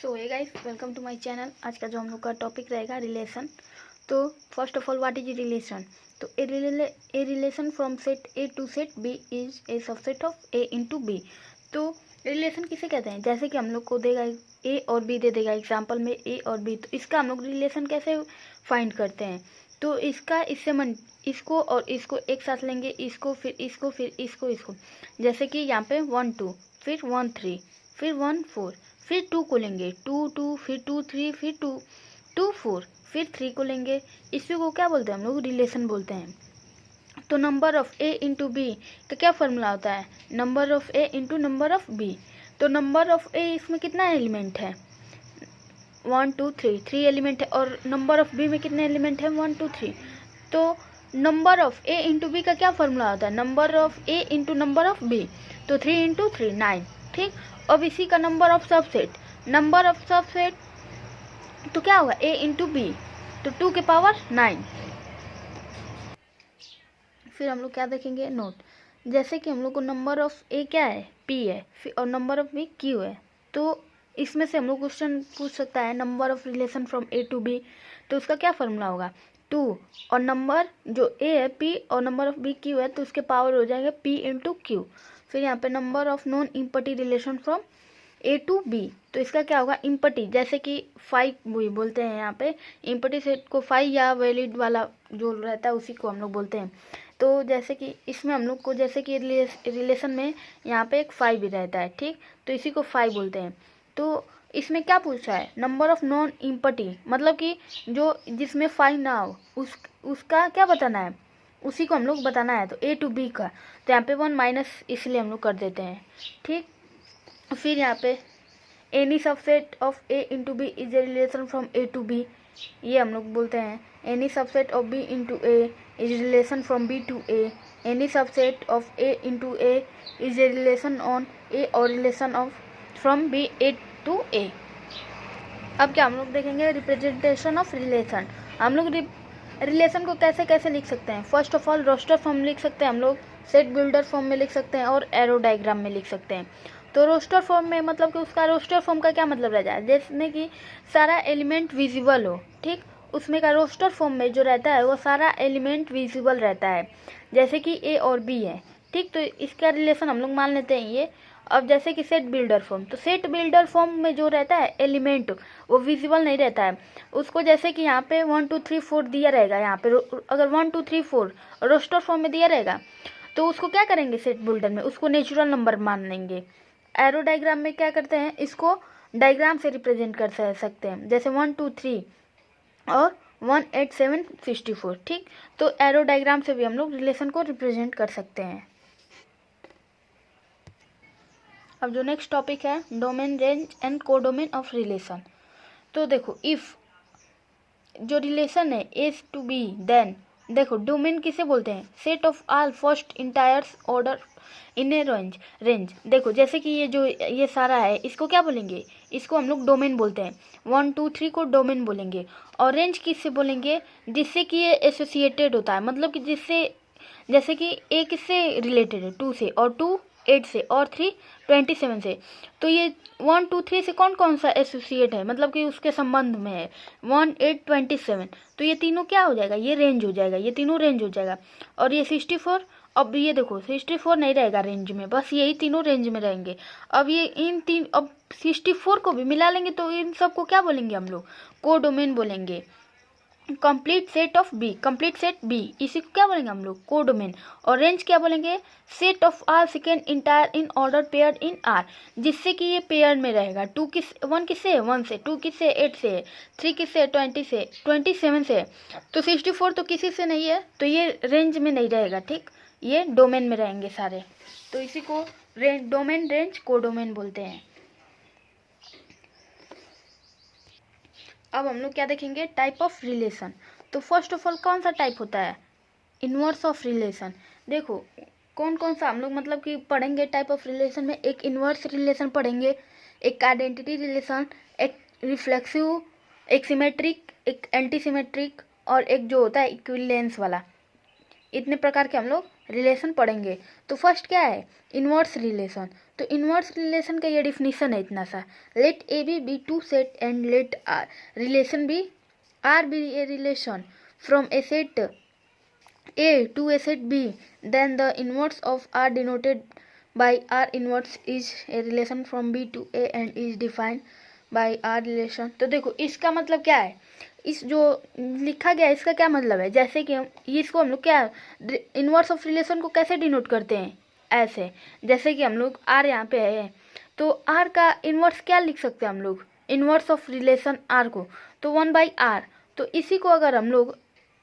So hey guys, welcome to my channel. आज का जो हम लोग का टॉपिक रहेगा रिलेशन। तो first of all, what is relation? तो a relation from set A to set B is a subset of A into B. तो रिलेशन किसे कहते हैं? जैसे कि हम लोग को देगा ए और बी दे देगा, एग्जाम्पल में ए और बी, तो इसका हम लोग रिलेशन कैसे फाइंड करते हैं? तो इसका इसको और इसको एक साथ लेंगे, इसको फिर इसको फिर इसको। जैसे कि यहाँ पे 1 2, फिर 1 3, फिर 1 4, फिर 2 को लेंगे, 2 2, फिर 2 3, फिर 2 2 4, फिर 3 को लेंगे। इसी को क्या बोलते हैं हम लोग? रिलेशन बोलते हैं। तो number of A into B का क्या फॉर्मूला होता है? Number of A into number of B. तो नंबर ऑफ ए इसमें कितना एलिमेंट है? 1 2 3, 3 एलिमेंट है। और नंबर ऑफ बी में कितने एलिमेंट है? 1 2 3। तो number of A into B का क्या फॉर्मूला होता है? Number of A into number of B. तो 3 इंटू 3 9। ठीक। अब इसी का नंबर ऑफ सबसेट तो क्या होगा? ए इंटू बी, तो 2 के पावर 9। फिर हम लोग क्या देखेंगे? नोट। जैसे कि हम लोग को नंबर ऑफ ए क्या है? पी है, और नंबर ऑफ बी क्यू है। तो इसमें से हम लोग क्वेश्चन पूछ सकता है number of relation from A to B, तो उसका क्या फॉर्मूला होगा? 2 और नंबर जो ए है पी और नंबर ऑफ बी क्यू है, तो उसके पावर हो जाएगा पी इंटू क्यू। फिर यहाँ पे number of non empty relation from A to B, तो इसका क्या होगा? इम्पटी, जैसे कि 5 बोलते हैं यहाँ पे। इम्पटी सेट को 5 या वैलिड वाला जो रहता है उसी को हम लोग बोलते हैं। तो जैसे कि इसमें हम लोग को, जैसे कि रिलेशन में यहाँ पे एक 5 भी रहता है, ठीक, तो इसी को 5 बोलते हैं। तो इसमें क्या पूछा है? नंबर ऑफ नॉन इम्पटी, मतलब कि जो जिसमें 5 ना हो उसका क्या बताना है? उसी को हम लोग बताना है। तो ए टू बी का, तो यहाँ पे 1 माइनस इसलिए हम लोग कर देते हैं, ठीक। फिर यहाँ पे any subset of A into B is a relation from A to B, ये हम लोग बोलते हैं। Any subset of B into A is relation from B to A. Any subset of A into A is a relation on A और relation of from B A to A. अब क्या हम लोग देखेंगे? Representation of relation. हम लोग relation को कैसे कैसे लिख सकते हैं? First of all, roster form लिख सकते हैं हम लोग, सेट बिल्डर फॉर्म में लिख सकते हैं, और एरो डायग्राम में लिख सकते हैं। तो रोस्टर फॉर्म में मतलब कि उसका रोस्टर फॉर्म का क्या मतलब रह जाए? जिसमें कि सारा एलिमेंट विजिबल हो, ठीक, उसमें का रोस्टर फॉर्म में जो रहता है वो सारा एलिमेंट विजिबल रहता है। जैसे कि ए और बी है, ठीक, तो इसका रिलेशन हम लोग मान लेते हैं ये। अब जैसे कि सेट बिल्डर फॉर्म, तो सेट बिल्डर फॉर्म में जो रहता है एलिमेंट वो विजिबल नहीं रहता है उसको। जैसे कि यहाँ पे 1 2 3 4 दिया रहेगा, यहाँ पे अगर 1 2 3 4 रोस्टर फॉर्म में दिया रहेगा, तो उसको क्या करेंगे? सेट बिल्डर में उसको नेचुरल नंबर मान लेंगे। एरो डायग्राम में क्या करते हैं? इसको डायग्राम से रिप्रेजेंट कर सकते हैं, जैसे 1 2 3 और 1 8 7 64, ठीक। तो एरो डायग्राम से भी हम लोग रिलेशन को रिप्रेजेंट कर सकते हैं। अब जो नेक्स्ट टॉपिक है, domain, range and codomain of relation. तो देखो, इफ जो रिलेशन है ए टू बी, देन देखो डोमेन किसे बोलते हैं? Set of all first entries order in A range. देखो जैसे कि ये सारा है, इसको क्या बोलेंगे? इसको हम लोग डोमेन बोलते हैं। 1 2 3 को डोमेन बोलेंगे। और रेंज किससे बोलेंगे? जिससे कि ये एसोसिएटेड होता है, मतलब कि जिससे, जैसे कि ए किससे रिलेटेड है? 2 से, और 2 8 से, और 3 27 से। तो ये 1 2 3 से कौन कौन सा एसोसिएट है, मतलब कि उसके संबंध में है? 1 8 27। तो ये तीनों क्या हो जाएगा? ये रेंज हो जाएगा, ये तीनों रेंज हो जाएगा। और ये 64, अब ये देखो 64 नहीं रहेगा रेंज में, बस यही तीनों रेंज में रहेंगे। अब ये अब 64 को भी मिला लेंगे, तो इन सबको क्या बोलेंगे हम लोग? कोडोमेन बोलेंगे। Complete set of B, complete set B, इसी को क्या बोलेंगे हम लोग? कोडोमेन। और रेंज क्या बोलेंगे? Set of R second entire in order pair in R, जिससे कि ये पेयर में रहेगा। 1 किससे है? 1 से, 2 किससे? 8 से, 3 किससे? 20 से, 27 से। तो 64 तो किसी से नहीं है, तो ये रेंज में नहीं रहेगा, ठीक, ये डोमेन में रहेंगे सारे। तो इसी को डोमेन, रेंज, कोडोमेन बोलते हैं। अब हम लोग क्या देखेंगे? Type of relation. तो फर्स्ट ऑफ ऑल, कौन सा टाइप होता है? Inverse of relation. देखो कौन कौन सा हम लोग मतलब कि पढ़ेंगे टाइप ऑफ रिलेशन में? एक इनवर्स रिलेशन पढ़ेंगे, एक आइडेंटिटी रिलेशन, एक रिफ्लेक्सिव, एक सिमेट्रिक, एक एंटी सिमेट्रिक, और एक जो होता है इक्विवेलेंस वाला। इतने प्रकार के हम लोग रिलेशन पढ़ेंगे। तो फर्स्ट क्या है, इन्वर्स रिलेशन। तो इन्वर्स रिलेशन का ये डिफिनीशन है इतना सा, let A B two set and let R relation be R be a relation from a set A to a set B, then the inverse of R denoted by R inverse is a relation from B to A and is defined by R relation। तो देखो इसका मतलब क्या है, इस जो लिखा गया है इसका क्या मतलब है, जैसे कि इसको हम लोग क्या इन्वर्स ऑफ रिलेशन को कैसे डिनोट करते हैं, ऐसे जैसे कि हम लोग R यहाँ पे है तो R का इन्वर्स क्या लिख सकते हैं हम लोग, इन्वर्स ऑफ रिलेशन R को, तो 1/R। तो इसी को अगर हम लोग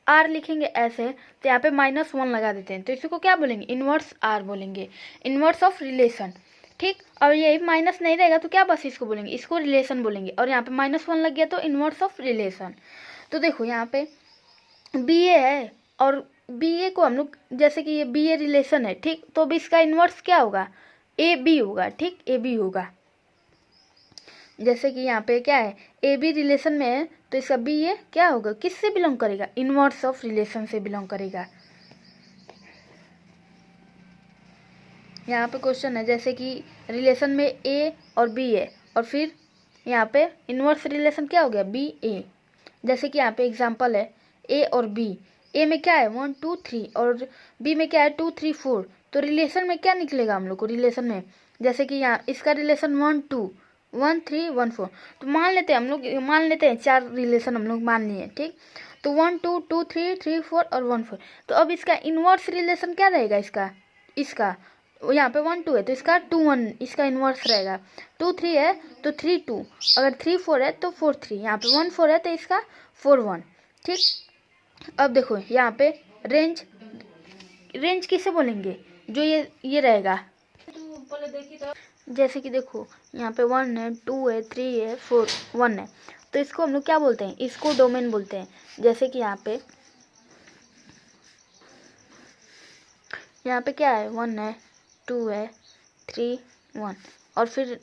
R लिखेंगे ऐसे तो यहाँ पे -1 लगा देते हैं, तो इसी को क्या बोलेंगे, इन्वर्स R बोलेंगे, इन्वर्स ऑफ रिलेशन। ठीक, और ये माइनस नहीं रहेगा तो क्या बस इसको बोलेंगे, इसको रिलेशन बोलेंगे, और यहाँ पे -1 लग गया तो इन्वर्स ऑफ रिलेशन। तो देखो यहाँ पे BA है और BA को हम लोग जैसे कि ये BA रिलेशन है, ठीक, तो अब इसका इन्वर्स क्या होगा, AB होगा। ठीक, AB होगा, जैसे कि यहाँ पे क्या है AB रिलेशन में है तो इसका BA क्या होगा, किससे बिलोंग करेगा, इन्वर्स ऑफ रिलेशन से बिलोंग करेगा। यहाँ पे क्वेश्चन है जैसे कि रिलेशन में A और B है और फिर यहाँ पे इन्वर्स रिलेशन क्या हो गया, BA। जैसे कि यहाँ पे एग्जांपल है A और B, A में क्या है 1 2 3 और B में क्या है 2 3 4, तो रिलेशन में क्या निकलेगा हम लोग को, रिलेशन में जैसे कि यहाँ इसका रिलेशन 1 2 1 3 1 4, तो मान लेते हैं हम लोग, मान लेते हैं 4 रिलेशन हम लोग मान लिए, ठीक, तो 1 2 2 3 3 4 और 1 4। तो अब इसका इन्वर्स रिलेशन क्या रहेगा, इसका यहाँ पे 1 2 है तो इसका 2 1 इसका इन्वर्स रहेगा, 2 3 है तो 3 2, अगर 3 4 है तो 4 3, यहाँ पे 1 4 है तो इसका 4 1। ठीक, अब देखो यहाँ पे रेंज किसे बोलेंगे, जो ये रहेगा, जैसे कि देखो यहाँ पे 1 है 2 है 3 है 4 1 है, तो इसको हम लोग क्या बोलते हैं, इसको डोमेन बोलते हैं। जैसे कि यहाँ पे क्या है 1 है 2 है 3 1 और फिर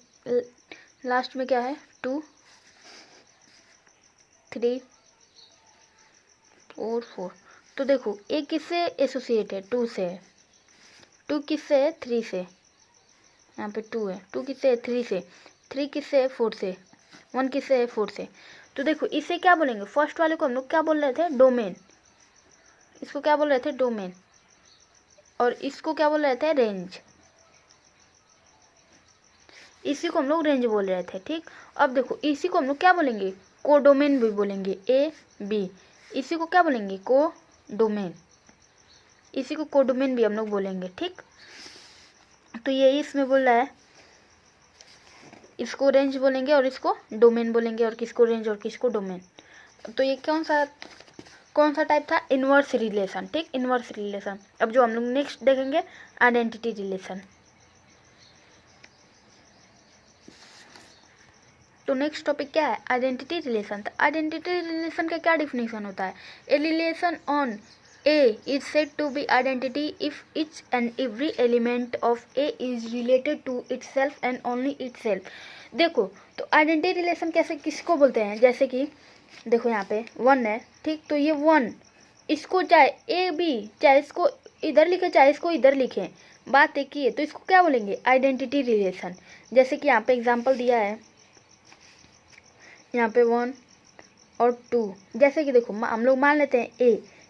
लास्ट में क्या है 2 3 4 4। तो देखो एक किससे एसोसिएट है, 2 से है, 2 किससे है 3 से, यहाँ पे 2 है, 2 किससे है 3 से, 3 किससे है 4 से, 1 किससे है 4 से। तो देखो इसे क्या बोलेंगे, फर्स्ट वाले को हम लोग क्या बोल रहे थे, डोमेन, इसको क्या बोल रहे थे डोमेन, और इसको क्या बोल रहे थे रेंज, इसी को हम लोग रेंज बोल रहे थे। ठीक, अब देखो इसी को हम लोग क्या बोलेंगे, कोडोमेन भी बोलेंगे, AB, इसी को क्या बोलेंगे कोडोमेन, इसी को कोडोमेन भी हम लोग बोलेंगे। ठीक, तो ये इसमें बोल रहा है इसको रेंज बोलेंगे और इसको डोमेन बोलेंगे, और किसको रेंज और किसको डोमेन। तो ये कौन सा टाइप था, इन्वर्स रिलेशन। ठीक, इन्वर्स रिलेशन। अब जो हम लोग नेक्स्ट देखेंगे आइडेंटिटी रिलेशन। तो नेक्स्ट टॉपिक क्या है, आइडेंटिटी रिलेशन। तो आइडेंटिटी रिलेशन का क्या डिफिनेशन होता है, a relation on A is said to be identity if each and every element of A is related to itself and only itself। देखो तो आइडेंटिटी रिलेशन कैसे किसको बोलते हैं, जैसे कि देखो यहाँ पे 1 है, ठीक, तो ये 1 इसको चाहे AB चाहे इसको इधर लिखे चाहे इसको इधर लिखे, बात एक ही है, तो इसको क्या बोलेंगे आइडेंटिटी रिलेशन। जैसे कि यहाँ पे एग्जांपल दिया है, यहाँ पे 1 और 2, जैसे कि देखो हम लोग मान लेते हैं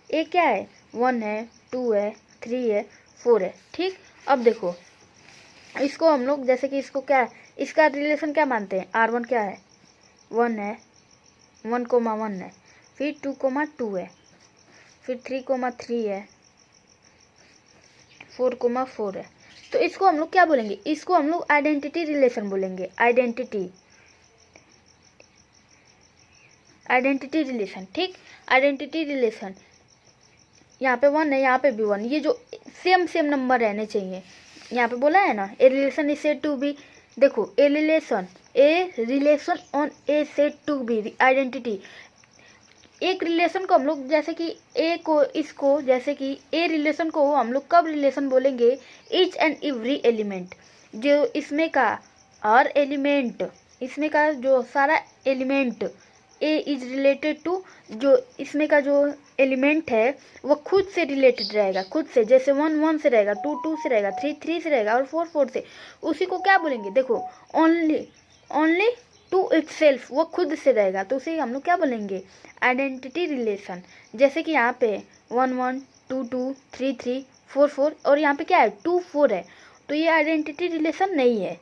ए क्या है 1 है 2 है 3 है 4 है। ठीक, अब देखो इसको हम लोग जैसे कि इसको क्या है, इसका रिलेशन क्या मानते हैं, R1 क्या है 1 है 1,1 है, फिर 2,2 है, फिर 3,3 है, 4,4 है। तो इसको हम लोग क्या बोलेंगे, इसको हम लोग आइडेंटिटी रिलेशन बोलेंगे, आइडेंटिटी रिलेशन। ठीक, आइडेंटिटी रिलेशन, यहाँ पे 1 है यहाँ पे भी 1, ये जो सेम नंबर रहने चाहिए। यहाँ पे बोला है ना a relation is said to be, देखो a relation on A said to be identity. एक रिलेशन को हम लोग जैसे कि ए को इसको जैसे कि ए रिलेशन को हम लोग कब रिलेशन बोलेंगे, ईच एंड एवरी एलिमेंट, जो इसमें का हर एलिमेंट, इसमें का जो सारा element A is related to, जो इसमें का जो एलिमेंट है वो खुद से रिलेटेड रहेगा, खुद से, जैसे 1 1 से रहेगा, 2 2 से रहेगा, 3 3 से रहेगा और 4 4 से, उसी को क्या बोलेंगे, देखो ओनली टू इटसेल्फ, वो खुद से रहेगा, तो उसे हम लोग क्या बोलेंगे, आइडेंटिटी रिलेशन। जैसे कि यहाँ पे 1 1 2 2 3 3 4 4 और यहाँ पे क्या है 2 4 है, तो ये आइडेंटिटी रिलेशन नहीं है।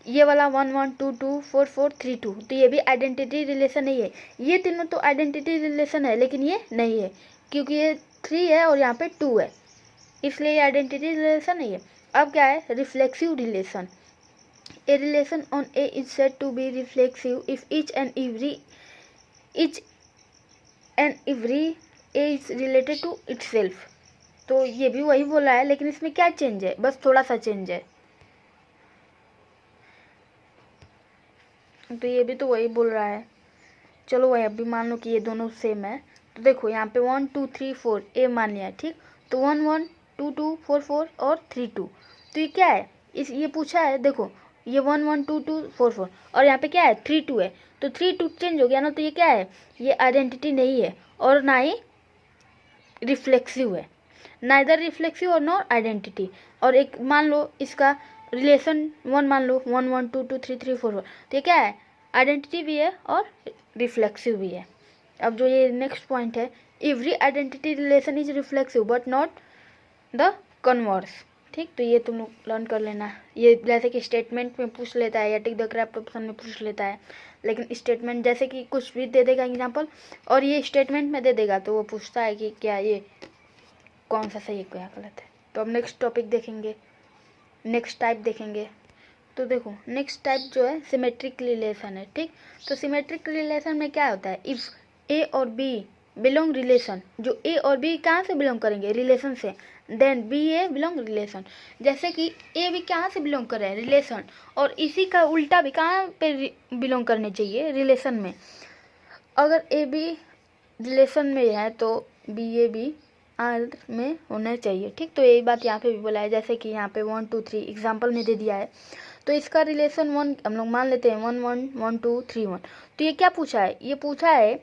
ये वाला 1 1 2 2 4 4 3 2, तो ये भी आइडेंटिटी रिलेशन नहीं है। ये तीनों तो आइडेंटिटी रिलेशन है, लेकिन ये नहीं है क्योंकि ये 3 है और यहाँ पे 2 है, इसलिए ये आइडेंटिटी रिलेशन नहीं है। अब क्या है, reflexive relation. A relation on A is said to be reflexive if each and every A is related to itself. तो ये भी वही बोला है, लेकिन इसमें क्या चेंज है, बस थोड़ा सा चेंज है। तो ये भी तो वही बोल रहा है, चलो वही, अभी मान लो कि ये दोनों सेम है। तो देखो यहाँ पे 1 2 3 4 ए मान लिया, ठीक। तो 1 1 2 2 4 4 और 3 2, तो ये क्या है, इस ये पूछा है, देखो ये 1 1 2 2 4 4 और यहाँ पे क्या है 3 2 है, तो 3 2 चेंज हो गया ना, तो ये क्या है, ये आइडेंटिटी नहीं है और ना ही रिफ्लेक्सिव है, नाइदर रिफ्लेक्सिव और नॉट आइडेंटिटी। और एक मान लो इसका रिलेशन 1 मान लो 1 1 2 2 3 3 4 4, तो ये क्या है, आइडेंटिटी भी है और रिफ्लेक्सिव भी है। अब जो ये नेक्स्ट पॉइंट है, every identity relation is reflexive but not the converse, ठीक। तो ये तुम लोग लर्न कर लेना, ये जैसे कि स्टेटमेंट में पूछ लेता है या टिक द क्रैप ऑप्शन में पूछ लेता है, लेकिन स्टेटमेंट जैसे कि कुछ भी दे देगा एग्जांपल और ये स्टेटमेंट में दे देगा, तो वो पूछता है कि क्या ये कौन सा सही है क्या गलत है। तो अब नेक्स्ट टॉपिक देखेंगे, नेक्स्ट टाइप देखेंगे। तो देखो नेक्स्ट टाइप जो है सिमेट्रिक रिलेशन है, ठीक। तो सिमेट्रिक रिलेशन में क्या होता है, इफ़ ए और बी बिलोंग रिलेशन, जो ए और बी कहाँ से बिलोंग करेंगे, रिलेशन से, then B A belong relation. जैसे कि ए भी कहाँ से बिलोंग कर रहे हैं, रिलेशन, और इसी का उल्टा भी कहाँ पे बिलोंग करने चाहिए, रिलेशन में। अगर ए बी रिलेशन में है तो बी ए भी आर में होना चाहिए, ठीक। तो यही बात यहाँ पे भी बोला है, जैसे कि यहाँ पे 1 2 3 एग्जाम्पल में दे दिया है, तो इसका रिलेशन 1 हम लोग मान लेते हैं 1 1 1 2 3 1। तो ये क्या पूछा है, ये पूछा है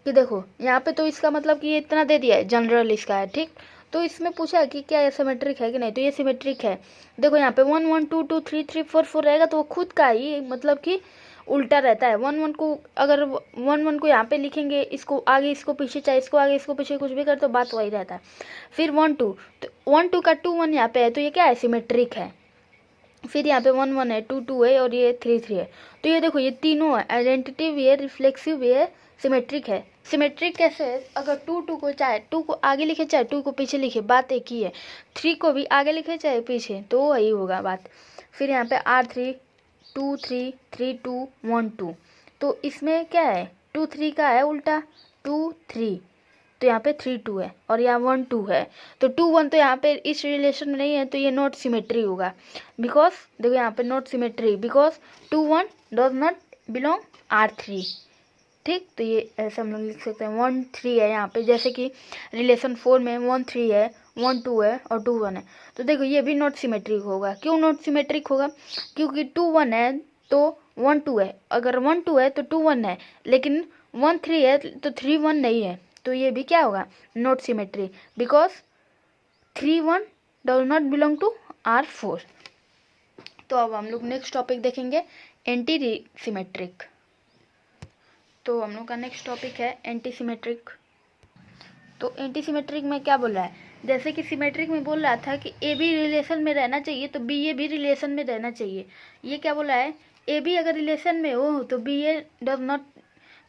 कि देखो यहाँ पे तो इसका मतलब कि ये इतना दे दिया है, जनरल इसका है, ठीक। तो इसमें पूछा है कि क्या ये सिमेट्रिक है कि नहीं, तो ये सिमेट्रिक है। देखो यहाँ पे 1 1 2 2 3 3 4 4 रहेगा, तो वो खुद का ही मतलब कि उल्टा रहता है। 1 1 को अगर 1 1 को यहाँ पे लिखेंगे, इसको आगे इसको पीछे, चाहे इसको आगे इसको पीछे कुछ भी कर, तो बात वही रहता है। फिर 1 2, तो 1 2 का 2 1 यहाँ पे है, तो ये क्या है, सिमेट्रिक है। फिर यहाँ पे 1 1 है, 2 2 है और ये 3 3 है। तो ये देखो ये तीनों है, आइडेंटिटी भी है, रिफ्लेक्सिव भी है, सिमेट्रिक है। सिमेट्रिक कैसे है, अगर 2 2 को चाहे 2 को आगे लिखे चाहे 2 को पीछे लिखे, बात एक ही है। 3 को भी आगे लिखे चाहे पीछे, तो वही होगा बात। फिर यहाँ पे R3 2 3 3 2 1 2, तो इसमें क्या है, 2 3 का है उल्टा 2 3, तो यहाँ पे 3 2 है और यहाँ 1 2 है, तो 2 1 तो यहाँ पे इस रिलेशन में नहीं है, तो ये नॉट सिमेट्री होगा। बिकॉज देखो यहाँ पे not symmetry, because 2 1 does not belong R3, ठीक। तो ये ऐसे हम लोग लिख सकते हैं 1 3 है यहाँ पे, जैसे कि रिलेशन 4 में 1 3 है, 1 2 है और 2 1 है। तो देखो ये भी नॉट सिमेट्रिक होगा। क्यों नॉट सिमेट्रिक होगा, क्योंकि 2 1 है तो 1 2 है, अगर 1 2 है तो 2 1 है, लेकिन 1 3 है तो 3 1 नहीं है, तो ये भी क्या होगा, not symmetry, because 3 1 does not belong to R4। तो अब हम लोग नेक्स्ट टॉपिक देखेंगे, एंटी सिमेट्रिक। तो हम लोग का नेक्स्ट टॉपिक है एंटी सिमेट्रिक। तो एंटी सिमेट्रिक में क्या बोल रहा है, जैसे कि सिमेट्रिक में बोल रहा था कि ए बी रिलेशन में रहना चाहिए तो बी ए भी रिलेशन में रहना चाहिए। ये क्या बोला है, ए बी अगर रिलेशन में हो तो B A does not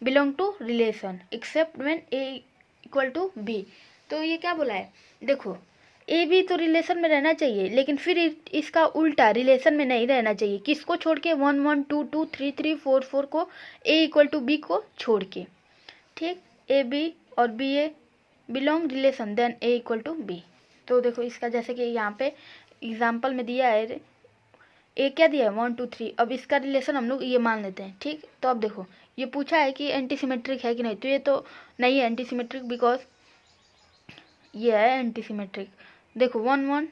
belong to relation except when A equal to B. तो ये क्या बोला है, देखो ए बी तो रिलेशन में रहना चाहिए, लेकिन फिर इसका उल्टा रिलेशन में नहीं रहना चाहिए, किसको छोड़ के, 1 1 2 2 3 3 4 4 को, ए इक्वल टू बी को छोड़ के, ठीक। ए बी और B A belong relation, then A equal to B. तो देखो इसका जैसे कि यहाँ पे एग्जाम्पल में दिया है, ए क्या दिया है 1 2 3, अब इसका रिलेशन हम लोग ये मान लेते हैं, ठीक। तो अब देखो ये पूछा है कि एंटी सिमेट्रिक है कि नहीं, तो ये तो नहीं है एंटी सिमेट्रिक, बिकॉज ये है एंटी सिमेट्रिक। देखो 1 1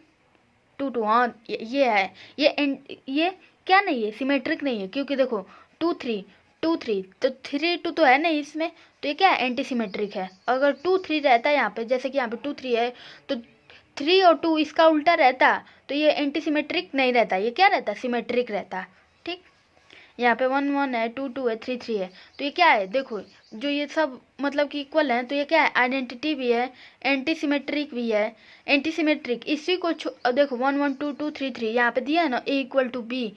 2 2, हाँ ये है, ये क्या नहीं है, सिमेट्रिक नहीं है, क्योंकि देखो 2 3 2 3, तो 3 2 तो है नहीं इसमें, तो ये क्या है, एंटी सिमेट्रिक है। अगर 2 3 रहता है यहाँ पे, जैसे कि यहाँ पे 2 3 है, तो 3 और 2 इसका उल्टा रहता, तो ये एंटी सिमेट्रिक नहीं रहता, ये क्या रहता, सिमेट्रिक रहता। ठीक, यहाँ पे 1 1 है, 2 2 है, 3 3 है, तो ये क्या है, देखो जो ये सब मतलब कि इक्वल है, तो ये क्या है, आइडेंटिटी भी है, एंटी सिमेट्रिक भी है। एंटी सिमेट्रिक इसी को देखो 1 1 2 2 3 3 यहाँ पे दिया है ना, A = B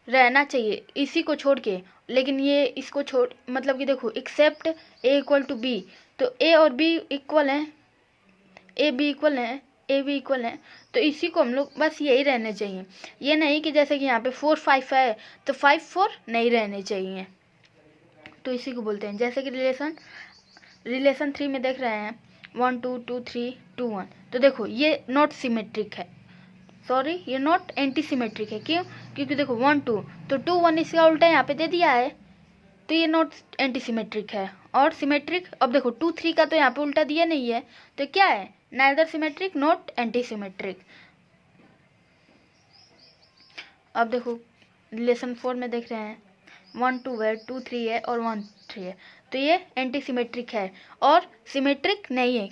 रहना चाहिए इसी को छोड़ के, लेकिन ये इसको छोड़, मतलब कि देखो एक्सेप्ट A = B, तो A और B इक्वल है, ए बी इक्वल है, तो इसी को हम लोग बस यही रहने चाहिए। ये नहीं कि जैसे कि यहाँ पे 4 5 है तो 5 4 नहीं रहने चाहिए, तो इसी को बोलते हैं। जैसे कि रिलेशन 3 में देख रहे हैं 1 2 2 3 2 1, तो देखो ये नॉट सिमेट्रिक है, सॉरी ये नॉट एंटी सिमेट्रिक है। क्यों, क्योंकि देखो 1 2, तो 2 1 इसका उल्टा यहाँ पे दे दिया है, तो ये नॉट एंटी सिमेट्रिक है। और सिमेट्रिक, अब देखो 2 3 का तो यहाँ पे उल्टा दिया नहीं है, तो क्या है, neither symmetric not anti symmetric. अब देखो रिलेशन 4 में देख रहे हैं 1 2 है, 2 3 है और 1 3 है, तो ये एंटी सिमेट्रिक है और सिमेट्रिक नहीं है।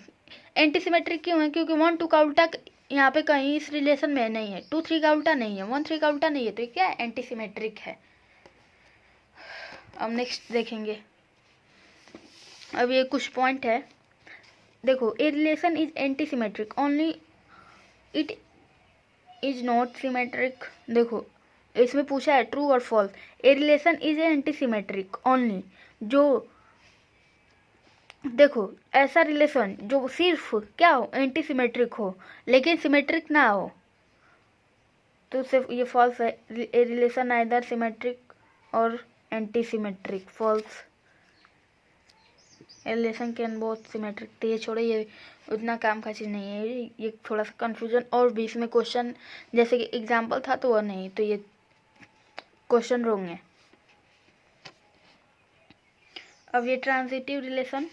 एंटी सिमेट्रिक क्यों है, क्योंकि 1 2 का उल्टा यहाँ पे कहीं इस रिलेशन में नहीं है, 2 3 का उल्टा नहीं है, 1 3 का उल्टा नहीं है, तो ये क्या है, एंटी सिमेट्रिक है। अब नेक्स्ट देखेंगे, अब ये कुछ पॉइंट है, देखो a relation is anti symmetric only it is not symmetric. देखो इसमें पूछा है ट्रू और false, a relation is anti symmetric only, जो देखो ऐसा रिलेशन जो सिर्फ क्या हो, एंटी सिमेट्रिक हो लेकिन सिमेट्रिक ना हो, तो सिर्फ ये फॉल्स है। ए रिलेशन नाइदर सिमेट्रिक और anti symmetric, false. Relation can both symmetric, तो ये छोड़ो, ये उतना काम का चीज़ नहीं है, ये थोड़ा सा कंफ्यूजन और भी इसमें क्वेश्चन जैसे कि एग्जाम्पल था तो वो नहीं, तो ये क्वेश्चन रॉन्ग है। अब ये ट्रांजिटिव रिलेशन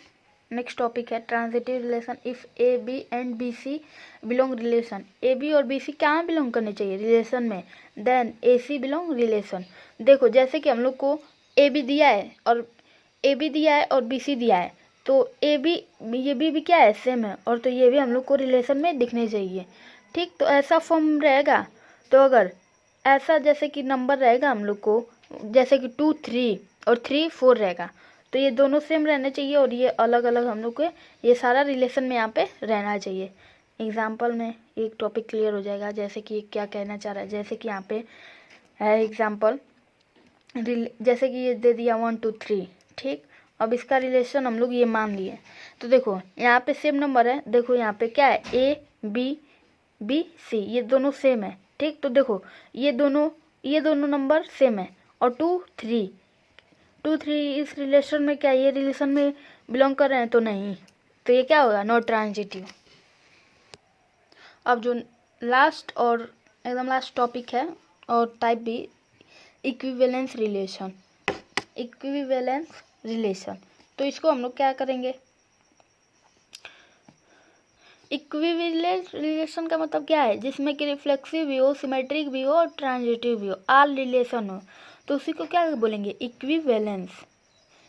नेक्स्ट टॉपिक है, transitive relation. If A B and B C belong relation, A B और बी सी कहाँ बिलोंग करने चाहिए, रिलेशन में, then A C belong relation. देखो जैसे कि हम लोग को ए बी दिया है और बी सी दिया है, तो ए बी ये भी क्या है, सेम है, और तो ये भी हम लोग को रिलेशन में दिखने चाहिए। ठीक, तो ऐसा फॉर्म रहेगा, तो अगर ऐसा जैसे कि नंबर रहेगा हम लोग को, जैसे कि 2 3 और 3 4 रहेगा, तो ये दोनों सेम रहने चाहिए और ये अलग अलग हम लोग को ये सारा रिलेशन में यहाँ पे रहना चाहिए। एग्जाम्पल में एक टॉपिक क्लियर हो जाएगा, जैसे कि क्या कहना चाह रहा है। जैसे कि यहाँ पे है एग्जाम्पल, जैसे कि ये दे दिया 1 2 3, ठीक, अब इसका रिलेशन हम लोग ये मान लिए, तो देखो यहाँ पे सेम नंबर है, देखो यहाँ पे क्या है, ए बी सी ये दोनों सेम है। ठीक, तो देखो ये दोनों नंबर सेम है, और 2 3 इस रिलेशन में क्या, ये रिलेशन में बिलोंग कर रहे हैं, तो नहीं, तो ये क्या होगा, नॉट ट्रांजिटिव। अब जो लास्ट और एकदम लास्ट टॉपिक है और टाइप भी, इक्विवेलेंस रिलेशन। तो इसको हम लोग क्या करेंगे, इक्विवेलेंस रिलेशन का मतलब क्या है, जिसमें कि रिफ्लेक्सिव भी हो, सिमेट्रिक भी हो और ट्रांजिटिव भी हो, आल रिलेशन हो, तो उसी को क्या बोलेंगे, इक्विवेलेंस।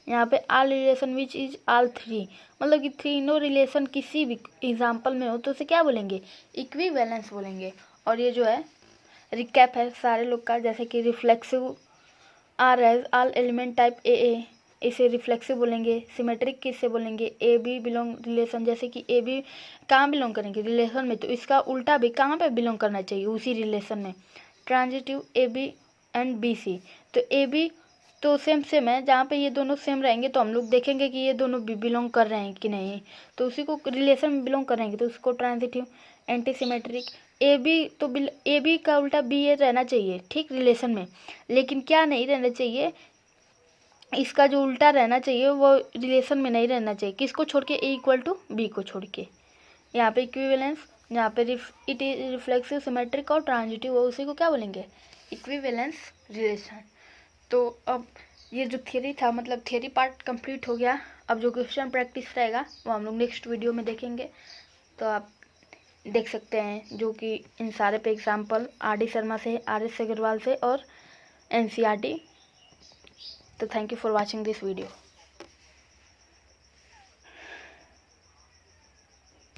यहाँ पे आल रिलेशन विच इज आल 3, मतलब कि तीनों रिलेशन किसी भी एग्जाम्पल में हो तो उसे क्या बोलेंगे, इक्विवेलेंस बोलेंगे। और ये जो है रिकैप है सारे लोग का, जैसे कि reflexive R as all element type A, इसे रिफ्लेक्सिव बोलेंगे। सिमेट्रिक किससे बोलेंगे, ए बी बिलोंग रिलेशन, जैसे कि ए बी कहाँ बिलोंग करेंगे, रिलेशन में, तो इसका उल्टा भी कहाँ पे बिलोंग करना चाहिए, उसी रिलेशन में। Transitive A B and B C, तो ए बी तो सेम है, जहाँ पे ये दोनों सेम रहेंगे तो हम लोग देखेंगे कि ये दोनों भी बिलोंग कर रहे हैं कि नहीं, तो उसी को रिलेशन में बिलोंग करेंगे, तो उसको transitive. Anti symmetric A B का उल्टा बी ए रहना चाहिए, ठीक, रिलेशन में, लेकिन क्या नहीं रहना चाहिए, इसका जो उल्टा रहना चाहिए वो रिलेशन में नहीं रहना चाहिए, किसको छोड़ के, ए = बी को छोड़ के। यहाँ पे इक्विवेलेंस, यहाँ पे इट इज रिफ्लेक्सिव, सिमेट्रिक और ट्रांजिटिव, वो उसी को क्या बोलेंगे, इक्विवेलेंस रिलेशन। तो अब ये जो थियरी था, मतलब थियरी पार्ट कंप्लीट हो गया। अब जो क्वेश्चन प्रैक्टिस रहेगा वो हम लोग नेक्स्ट वीडियो में देखेंगे, तो आप देख सकते हैं, जो कि इन सारे पे एग्जाम्पल RD शर्मा से, RS अग्रवाल से और NCERT तो thank you for watching this video.